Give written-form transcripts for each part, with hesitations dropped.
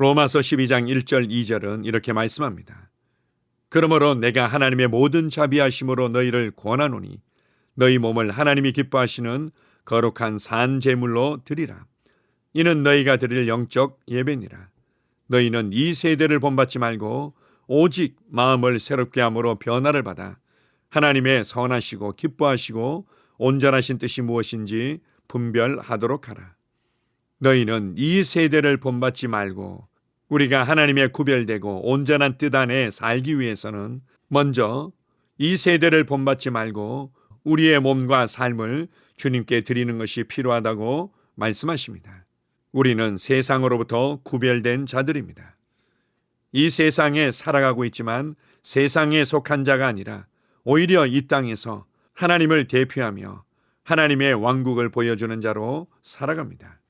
로마서 12장 1절 2절은 이렇게 말씀합니다. 그러므로 내가 하나님의 모든 자비하심으로 너희를 권하노니 너희 몸을 하나님이 기뻐하시는 거룩한 산 제물로 드리라. 이는 너희가 드릴 영적 예배니라. 너희는 이 세대를 본받지 말고 오직 마음을 새롭게 함으로 변화를 받아 하나님의 선하시고 기뻐하시고 온전하신 뜻이 무엇인지 분별하도록 하라. 너희는 이 세대를 본받지 말고 우리가 하나님의 구별되고 온전한 뜻 안에 살기 위해서는 먼저 이 세대를 본받지 말고 우리의 몸과 삶을 주님께 드리는 것이 필요하다고 말씀하십니다. 우리는 세상으로부터 구별된 자들입니다. 이 세상에 살아가고 있지만 세상에 속한 자가 아니라 오히려 이 땅에서 하나님을 대표하며 하나님의 왕국을 보여주는 자로 살아갑니다.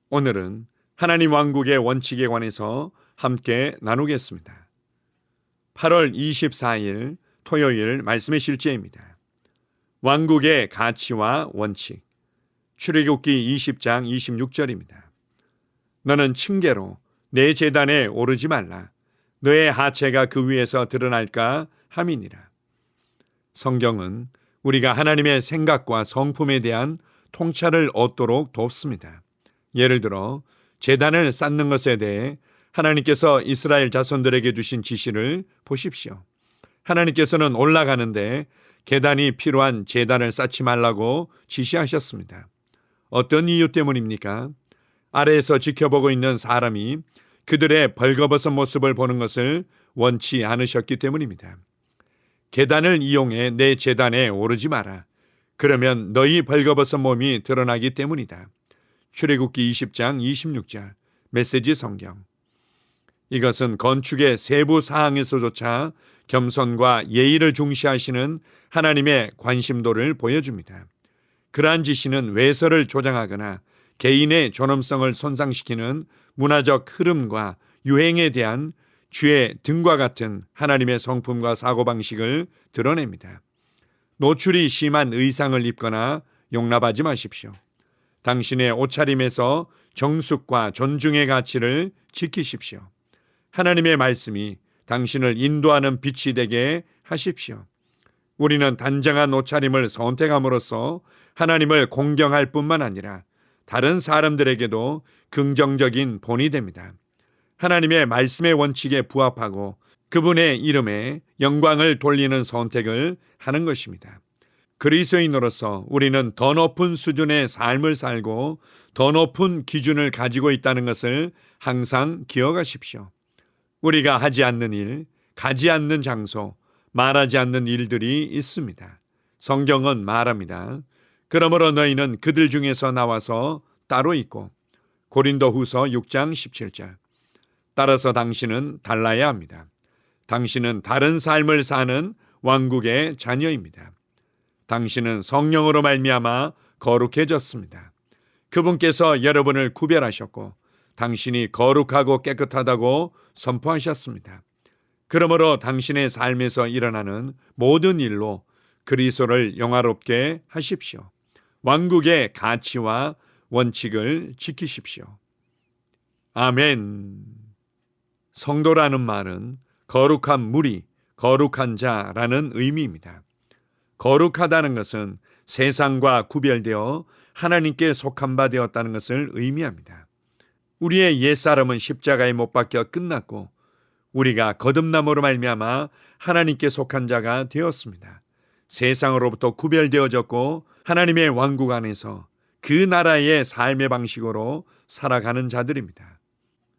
오늘은 하나님 왕국의 원칙에 관해서 함께 나누겠습니다. 8월 24일 토요일 말씀의 실제입니다. 왕국의 가치와 원칙. 출애굽기 20장 26절입니다. 너는 층계로 내 제단에 오르지 말라. 너의 하체가 그 위에서 드러날까 함이니라. 성경은 우리가 하나님의 생각과 성품에 대한 통찰을 얻도록 돕습니다. 예를 들어 제단을 쌓는 것에 대해 하나님께서 이스라엘 자손들에게 주신 지시를 보십시오. 하나님께서는 올라가는데 계단이 필요한 제단을 쌓지 말라고 지시하셨습니다. 어떤 이유 때문입니까? 아래에서 지켜보고 있는 사람이 그들의 벌거벗은 모습을 보는 것을 원치 않으셨기 때문입니다. 계단을 이용해 내 제단에 오르지 마라. 그러면 너희 벌거벗은 몸이 드러나기 때문이다. 출애굽기 20장 26절 메시지 성경. 이것은 건축의 세부 사항에서조차 겸손과 예의를 중시하시는 하나님의 관심도를 보여줍니다. 그러한 지시는 외설을 조장하거나 개인의 존엄성을 손상시키는 문화적 흐름과 유행에 대한 쥐의 등과 같은 하나님의 성품과 사고방식을 드러냅니다. 노출이 심한 의상을 입거나 용납하지 마십시오. 당신의 옷차림에서 정숙과 존중의 가치를 지키십시오. 하나님의 말씀이 당신을 인도하는 빛이 되게 하십시오. 우리는 단정한 옷차림을 선택함으로써 하나님을 공경할 뿐만 아니라 다른 사람들에게도 긍정적인 본이 됩니다. 하나님의 말씀의 원칙에 부합하고 그분의 이름에 영광을 돌리는 선택을 하는 것입니다. 그리스도인으로서 우리는 더 높은 수준의 삶을 살고 더 높은 기준을 가지고 있다는 것을 항상 기억하십시오. 우리가 하지 않는 일, 가지 않는 장소, 말하지 않는 일들이 있습니다. 성경은 말합니다. 그러므로 너희는 그들 중에서 나와서 따로 있고 고린도후서 6장 17절. 따라서 당신은 달라야 합니다. 당신은 다른 삶을 사는 왕국의 자녀입니다. 당신은 성령으로 말미암아 거룩해졌습니다. 그분께서 여러분을 구별하셨고 당신이 거룩하고 깨끗하다고 선포하셨습니다. 그러므로 당신의 삶에서 일어나는 모든 일로 그리스도를 영화롭게 하십시오. 왕국의 가치와 원칙을 지키십시오. 아멘. 성도라는 말은 거룩한 무리, 거룩한 자라는 의미입니다. 거룩하다는 것은 세상과 구별되어 하나님께 속한 바 되었다는 것을 의미합니다. 우리의 옛사람은 십자가에 못 박혀 끝났고 우리가 거듭남으로 말미암아 하나님께 속한 자가 되었습니다. 세상으로부터 구별되어졌고 하나님의 왕국 안에서 그 나라의 삶의 방식으로 살아가는 자들입니다.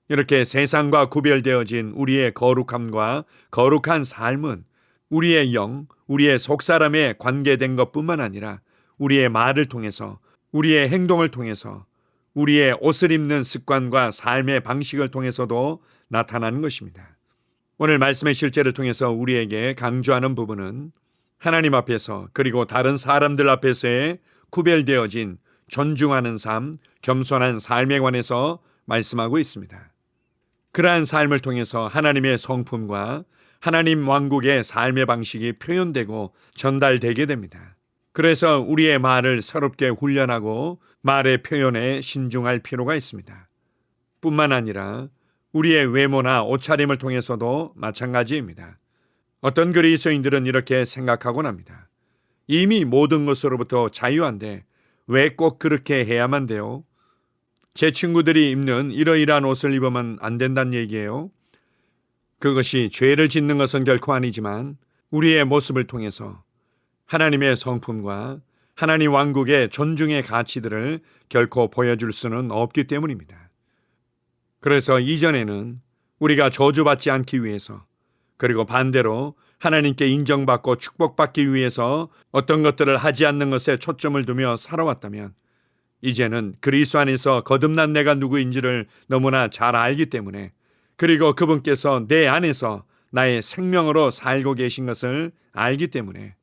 이렇게 세상과 구별되어진 우리의 거룩함과 거룩한 삶은 우리의 영, 우리의 속사람에 관계된 것뿐만 아니라 우리의 말을 통해서, 우리의 행동을 통해서, 우리의 옷을 입는 습관과 삶의 방식을 통해서도 나타나는 것입니다. 오늘 말씀의 실제를 통해서 우리에게 강조하는 부분은 하나님 앞에서 그리고 다른 사람들 앞에서의 구별되어진 존중하는 삶, 겸손한 삶에 관해서 말씀하고 있습니다. 그러한 삶을 통해서 하나님의 성품과 하나님 왕국의 삶의 방식이 표현되고 전달되게 됩니다. 그래서 우리의 말을 새롭게 훈련하고 말의 표현에 신중할 필요가 있습니다. 뿐만 아니라 우리의 외모나 옷차림을 통해서도 마찬가지입니다. 어떤 그리스도인들은 이렇게 생각하곤 합니다. 이미 모든 것으로부터 자유한데 왜 꼭 그렇게 해야만 돼요? 제 친구들이 입는 이러이러한 옷을 입으면 안 된다는 얘기예요. 그것이 죄를 짓는 것은 결코 아니지만 우리의 모습을 통해서 하나님의 성품과 하나님 왕국의 존중의 가치들을 결코 보여줄 수는 없기 때문입니다. 그래서 이전에는 우리가 저주받지 않기 위해서, 그리고 반대로 하나님께 인정받고 축복받기 위해서 어떤 것들을 하지 않는 것에 초점을 두며 살아왔다면, 이제는 그리스도 안에서 거듭난 내가 누구인지를 너무나 잘 알기 때문에, 그리고 그분께서 내 안에서 나의 생명으로 살고 계신 것을 알기 때문에,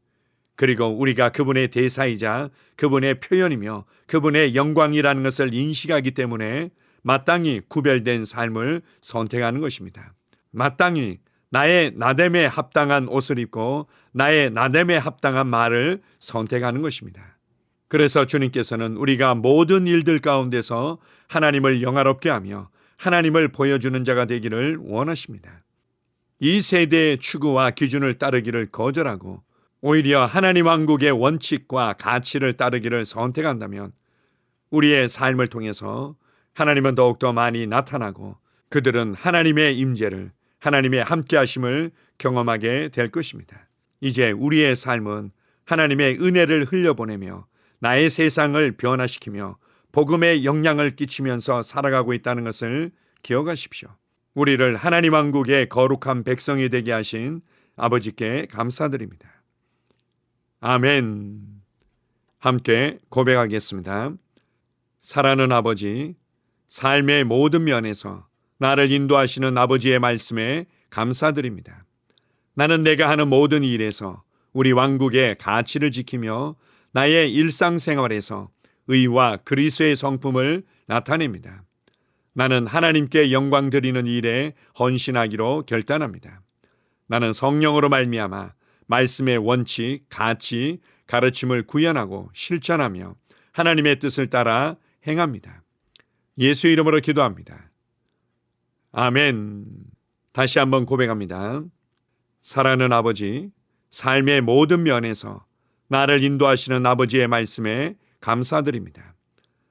그리고 우리가 그분의 대사이자 그분의 표현이며 그분의 영광이라는 것을 인식하기 때문에 마땅히 구별된 삶을 선택하는 것입니다. 마땅히 나의 나됨에 합당한 옷을 입고 나의 나됨에 합당한 말을 선택하는 것입니다. 그래서 주님께서는 우리가 모든 일들 가운데서 하나님을 영화롭게 하며 하나님을 보여주는 자가 되기를 원하십니다. 이 세대의 추구와 기준을 따르기를 거절하고 오히려 하나님 왕국의 원칙과 가치를 따르기를 선택한다면 우리의 삶을 통해서 하나님은 더욱더 많이 나타나고 그들은 하나님의 임재를, 하나님의 함께하심을 경험하게 될 것입니다. 이제 우리의 삶은 하나님의 은혜를 흘려보내며 나의 세상을 변화시키며 복음의 영향을 끼치면서 살아가고 있다는 것을 기억하십시오. 우리를 하나님 왕국의 거룩한 백성이 되게 하신 아버지께 감사드립니다. 아멘. 함께 고백하겠습니다. 사랑하는 아버지, 삶의 모든 면에서 나를 인도하시는 아버지의 말씀에 감사드립니다. 나는 내가 하는 모든 일에서 우리 왕국의 가치를 지키며 나의 일상생활에서 의와 그리스도의 성품을 나타냅니다. 나는 하나님께 영광 드리는 일에 헌신하기로 결단합니다. 나는 성령으로 말미암아 말씀의 원칙, 가치, 가르침을 구현하고 실천하며 하나님의 뜻을 따라 행합니다. 예수 이름으로 기도합니다. 아멘. 다시 한번 고백합니다. 사랑하는 아버지, 삶의 모든 면에서 나를 인도하시는 아버지의 말씀에 감사드립니다.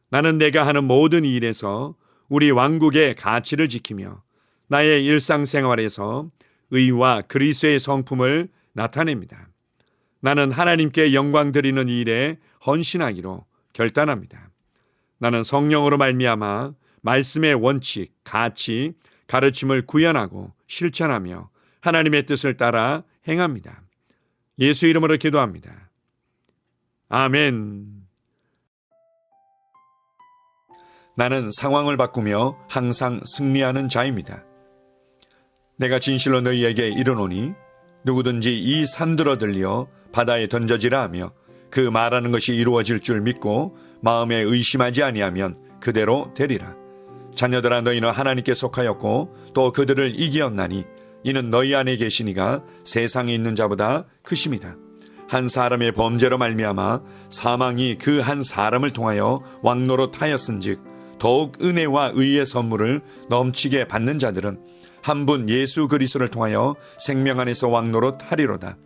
나는 내가 하는 모든 일에서 우리 왕국의 가치를 지키며 나의 일상생활에서 의와 그리스도의 성품을 나타냅니다. 나는 하나님께 영광 드리는 일에 헌신하기로 결단합니다. 나는 성령으로 말미암아 말씀의 원칙, 가치, 가르침을 구현하고 실천하며 하나님의 뜻을 따라 행합니다. 예수 이름으로 기도합니다. 아멘. 나는 상황을 바꾸며 항상 승리하는 자입니다. 내가 진실로 너희에게 이르노니 누구든지 이 산들어 들려 바다에 던져지라 하며 그 말하는 것이 이루어질 줄 믿고 마음에 의심하지 아니하면 그대로 되리라. 자녀들아, 너희는 하나님께 속하였고 또 그들을 이기었나니 이는 너희 안에 계시니가 세상에 있는 자보다 크심이라. 한 사람의 범죄로 말미암아 사망이 그 한 사람을 통하여 왕노릇하였은즉 더욱 은혜와 의의 선물을 넘치게 받는 자들은 한 분 예수 그리스도를 통하여 생명 안에서 왕노릇하리로다.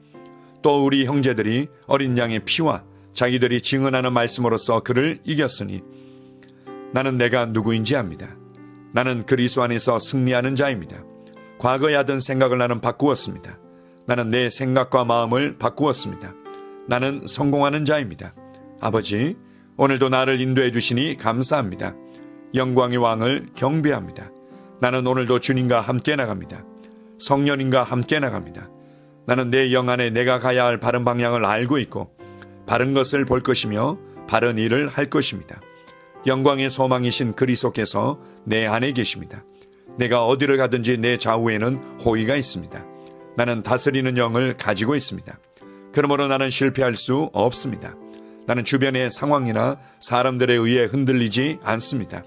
또 우리 형제들이 어린 양의 피와 자기들이 증언하는 말씀으로써 그를 이겼으니 나는 내가 누구인지 압니다. 나는 그리스도 안에서 승리하는 자입니다. 과거에 하던 생각을 나는 바꾸었습니다. 나는 내 생각과 마음을 바꾸었습니다. 나는 성공하는 자입니다. 아버지, 오늘도 나를 인도해 주시니 감사합니다. 영광의 왕을 경배합니다. 나는 오늘도 주님과 함께 나갑니다. 성령님과 함께 나갑니다. 나는 내 영 안에 내가 가야 할 바른 방향을 알고 있고 바른 것을 볼 것이며 바른 일을 할 것입니다. 영광의 소망이신 그리스도께서 내 안에 계십니다. 내가 어디를 가든지 내 좌우에는 호의가 있습니다. 나는 다스리는 영을 가지고 있습니다. 그러므로 나는 실패할 수 없습니다. 나는 주변의 상황이나 사람들에 의해 흔들리지 않습니다.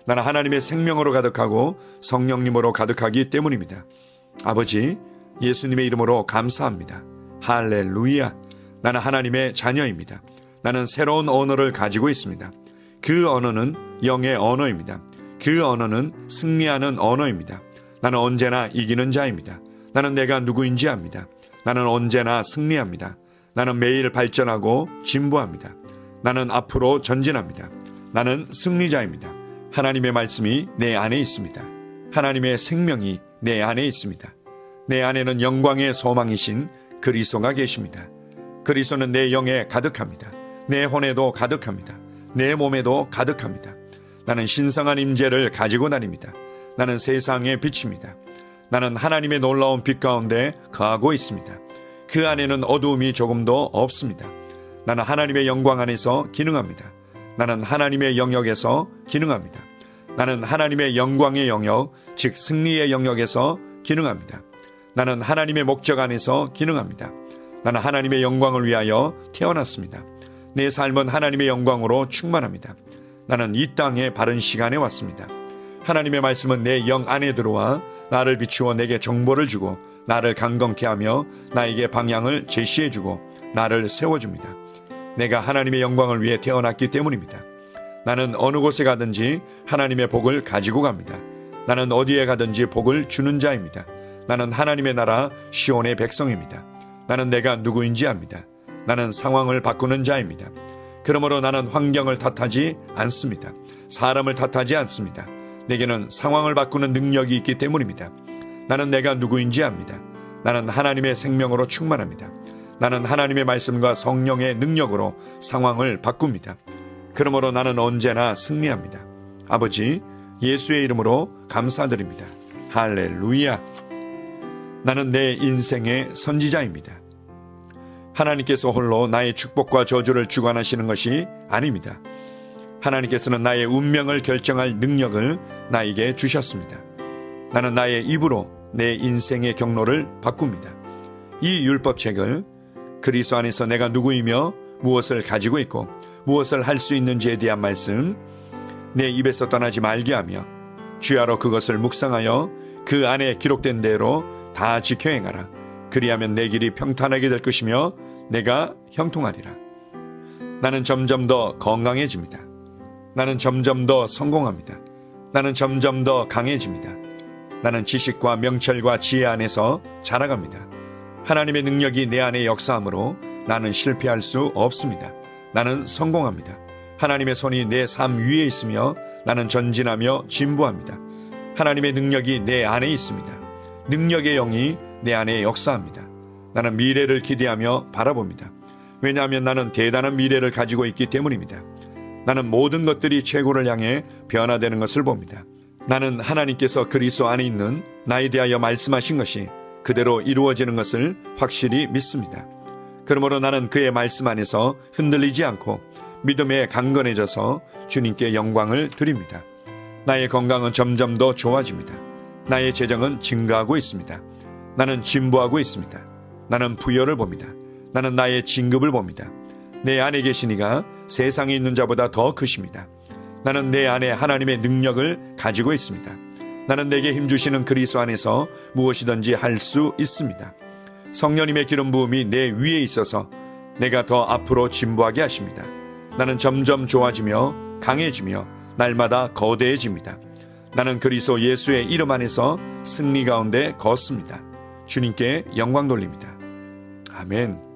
나는 하나님의 생명으로 가득하고 성령님으로 가득하기 때문입니다. 아버지, 예수님의 이름으로 감사합니다. 할렐루야. 나는 하나님의 자녀입니다. 나는 새로운 언어를 가지고 있습니다. 그 언어는 영의 언어입니다. 그 언어는 승리하는 언어입니다. 나는 언제나 이기는 자입니다. 나는 내가 누구인지 압니다. 나는 언제나 승리합니다. 나는 매일 발전하고 진보합니다. 나는 앞으로 전진합니다. 나는 승리자입니다. 하나님의 말씀이 내 안에 있습니다. 하나님의 생명이 내 안에 있습니다. 내 안에는 영광의 소망이신 그리스도가 계십니다. 그리스도는 내 영에 가득합니다. 내 혼에도 가득합니다. 내 몸에도 가득합니다. 나는 신성한 임재를 가지고 다닙니다. 나는 세상의 빛입니다. 나는 하나님의 놀라운 빛 가운데 거하고 있습니다. 그 안에는 어두움이 조금도 없습니다. 나는 하나님의 영광 안에서 기능합니다. 나는 하나님의 영역에서 기능합니다. 나는 하나님의 영광의 영역, 즉 승리의 영역에서 기능합니다. 나는 하나님의 목적 안에서 기능합니다. 나는 하나님의 영광을 위하여 태어났습니다. 내 삶은 하나님의 영광으로 충만합니다. 나는 이 땅에 바른 시간에 왔습니다. 하나님의 말씀은 내 영 안에 들어와 나를 비추어 내게 정보를 주고 나를 강건케 하며 나에게 방향을 제시해주고 나를 세워줍니다. 내가 하나님의 영광을 위해 태어났기 때문입니다. 나는 어느 곳에 가든지 하나님의 복을 가지고 갑니다. 나는 어디에 가든지 복을 주는 자입니다. 나는 하나님의 나라 시온의 백성입니다. 나는 내가 누구인지 압니다. 나는 상황을 바꾸는 자입니다. 그러므로 나는 환경을 탓하지 않습니다. 사람을 탓하지 않습니다. 내게는 상황을 바꾸는 능력이 있기 때문입니다. 나는 내가 누구인지 압니다. 나는 하나님의 생명으로 충만합니다. 나는 하나님의 말씀과 성령의 능력으로 상황을 바꿉니다. 그러므로 나는 언제나 승리합니다. 아버지, 예수의 이름으로 감사드립니다. 할렐루야. 나는 내 인생의 선지자입니다. 하나님께서 홀로 나의 축복과 저주를 주관하시는 것이 아닙니다. 하나님께서는 나의 운명을 결정할 능력을 나에게 주셨습니다. 나는 나의 입으로 내 인생의 경로를 바꿉니다. 이 율법책을 그리스도 안에서 내가 누구이며 무엇을 가지고 있고 무엇을 할 수 있는지에 대한 말씀 내 입에서 떠나지 말게 하며 주야로 그것을 묵상하여 그 안에 기록된 대로 다 지켜 행하라. 그리하면 내 길이 평탄하게 될 것이며 내가 형통하리라. 나는 점점 더 건강해집니다. 나는 점점 더 성공합니다. 나는 점점 더 강해집니다. 나는 지식과 명철과 지혜 안에서 자라갑니다. 하나님의 능력이 내 안에 역사하므로 나는 실패할 수 없습니다. 나는 성공합니다. 하나님의 손이 내 삶 위에 있으며 나는 전진하며 진보합니다. 하나님의 능력이 내 안에 있습니다. 능력의 영이 내 안에 역사합니다. 나는 미래를 기대하며 바라봅니다. 왜냐하면 나는 대단한 미래를 가지고 있기 때문입니다. 나는 모든 것들이 최고를 향해 변화되는 것을 봅니다. 나는 하나님께서 그리스도 안에 있는 나에 대하여 말씀하신 것이 그대로 이루어지는 것을 확실히 믿습니다. 그러므로 나는 그의 말씀 안에서 흔들리지 않고 믿음에 강건해져서 주님께 영광을 드립니다. 나의 건강은 점점 더 좋아집니다. 나의 재정은 증가하고 있습니다. 나는 진보하고 있습니다. 나는 부여를 봅니다. 나는 나의 진급을 봅니다. 내 안에 계신 이가 세상에 있는 자보다 더 크십니다. 나는 내 안에 하나님의 능력을 가지고 있습니다. 나는 내게 힘주시는 그리스도 안에서 무엇이든지 할 수 있습니다. 성령님의 기름 부음이 내 위에 있어서 내가 더 앞으로 진보하게 하십니다. 나는 점점 좋아지며 강해지며 날마다 거대해집니다. 나는 그리스도 예수의 이름 안에서 승리 가운데 걷습니다. 주님께 영광 돌립니다. 아멘.